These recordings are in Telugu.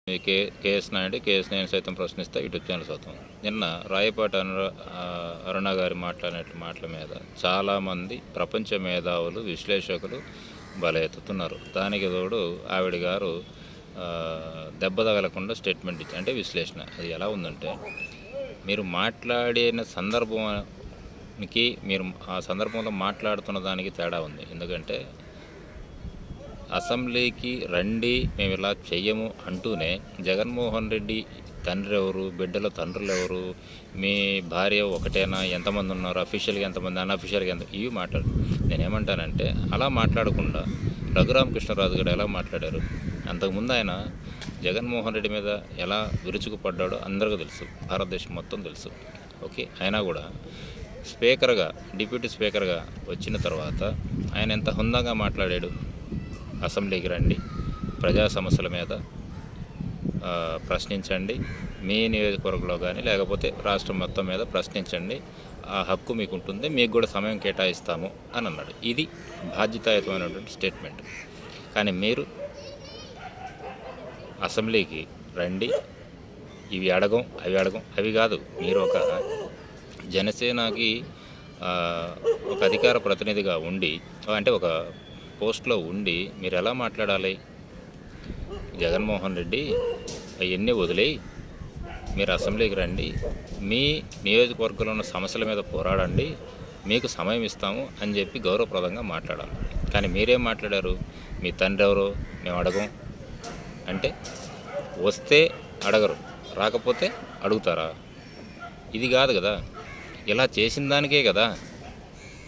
కేఎస్ నాయుడు కేఎస్ నేను సైతం ప్రశ్నిస్తా యూట్యూబ్ ఛానల్ సైతం నిన్న రాయపాటి అరుణ గారి మాట్లాడినట్టు మాటల మీద చాలామంది ప్రపంచ మేధావులు విశ్లేషకులు బలెత్తుతున్నారు. దానికి తోడు ఆవిడ గారు దెబ్బ తగలకుండా స్టేట్మెంట్ ఇచ్చి అంటే విశ్లేషణ అది ఎలా ఉందంటే, మీరు మాట్లాడిన సందర్భానికి మీరు ఆ సందర్భంలో మాట్లాడుతున్న దానికి తేడా ఉంది. ఎందుకంటే అసెంబ్లీకి రండి మేము ఇలా చెయ్యము అంటూనే జగన్మోహన్ రెడ్డి తండ్రి ఎవరు, బిడ్డల తండ్రులు ఎవరు, మీ భార్య ఒకటేనా, ఎంతమంది ఉన్నారు, అఫీషియల్గా ఎంతమంది, అన్అఫీషియల్గా ఎంత, ఇవి మాట్లాడు. నేనేమంటానంటే అలా మాట్లాడకుండా రఘురామకృష్ణరాజు గారు ఎలా మాట్లాడారు, అంతకుముందు ఆయన జగన్మోహన్ రెడ్డి మీద ఎలా విరుచుకుపడ్డాడో అందరికీ తెలుసు, భారతదేశం మొత్తం తెలుసు. ఓకే, అయినా కూడా స్పీకర్గా డిప్యూటీ స్పీకర్గా వచ్చిన తర్వాత ఆయన ఎంత హుందాగా మాట్లాడాడు. అసెంబ్లీకి రండి, ప్రజా సమస్యల మీద ప్రశ్నించండి, మీ నియోజకవర్గంలో కానీ లేకపోతే రాష్ట్రం మొత్తం మీద ప్రశ్నించండి, ఆ హక్కు మీకు ఉంటుంది, మీకు కూడా సమయం కేటాయిస్తాము అని అన్నాడు. ఇది బాధ్యతాయుతమైనటువంటి స్టేట్మెంట్. కానీ మీరు అసెంబ్లీకి రండి, ఇవి అడగం అవి అడగం అవి కాదు, మీరు ఒక జనసేనకి ఒక అధికార ప్రతినిధిగా ఉండి అంటే ఒక పోస్ట్లో ఉండి మీరు ఎలా మాట్లాడాలి? జగన్మోహన్ రెడ్డి అవన్నీ వదిలేయి మీరు అసెంబ్లీకి రండి, మీ నియోజకవర్గంలో ఉన్న సమస్యల మీద పోరాడండి, మీకు సమయం ఇస్తాము అని చెప్పి గౌరవప్రదంగా మాట్లాడాలి. కానీ మీరేం మాట్లాడారు? మీ తండ్రి ఎవరో మేము అడగం అంటే, వస్తే అడగరు, రాకపోతే అడుగుతారా? ఇది కాదు కదా. ఇలా చేసిన దానికే కదా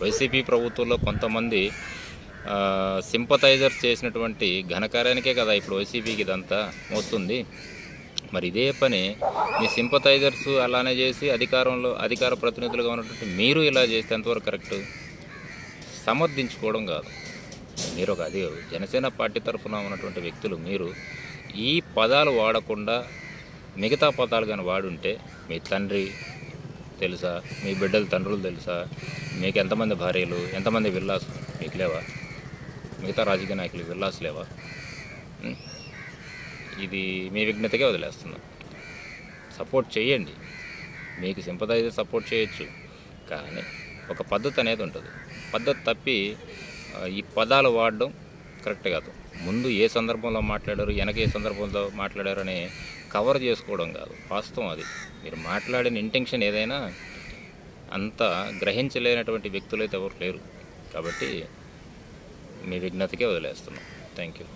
వైసీపీ ప్రభుత్వంలో కొంతమంది సింపథైజర్స్ చేసినటువంటి ఘనకార్యానికే కదా ఇప్పుడు వైసీపీకి ఇదంతా మోస్తుంది. మరి ఇదే పని మీ సింపథైజర్స్ అలానే చేసి అధికార ప్రతినిధులుగా ఉన్నటువంటి మీరు ఇలా చేస్తే ఎంతవరకు కరెక్టు? సమర్థించుకోవడం కాదు. మీరు ఒక జనసేన పార్టీ తరఫున ఉన్నటువంటి వ్యక్తులు మీరు ఈ పదాలు వాడకుండా మిగతా పదాలు కానీ వాడుంటే, మీ తండ్రి తెలుసా, మీ బిడ్డల తండ్రులు తెలుసా, మీకు ఎంతమంది భార్యలు, ఎంతమంది విల్లాస్ మీకు లేవా, మిగతా రాజకీయ నాయకులు విల్లాస్ లేవా? ఇది మీ విజ్ఞతగా వదిలేస్తున్నాం. సపోర్ట్ చేయండి, మీకు సింపథైజ్ సపోర్ట్ చేయొచ్చు, కానీ ఒక పద్ధతి అనేది ఉంటుంది. పద్ధతి తప్పి ఈ పదాలు వాడడం కరెక్ట్ కాదు. ముందు ఏ సందర్భంలో మాట్లాడారు, వెనక ఏ సందర్భంలో మాట్లాడారు అని కవర్ చేసుకోవడం కాదు, వాస్తవం అది. మీరు మాట్లాడిన ఇంటెన్షన్ ఏదైనా అంత గ్రహించలేనటువంటి వ్యక్తులు అయితే ఎవరు లేరు. కాబట్టి మీ విజ్ఞతకే వదిలేస్తున్నాం. Thank you.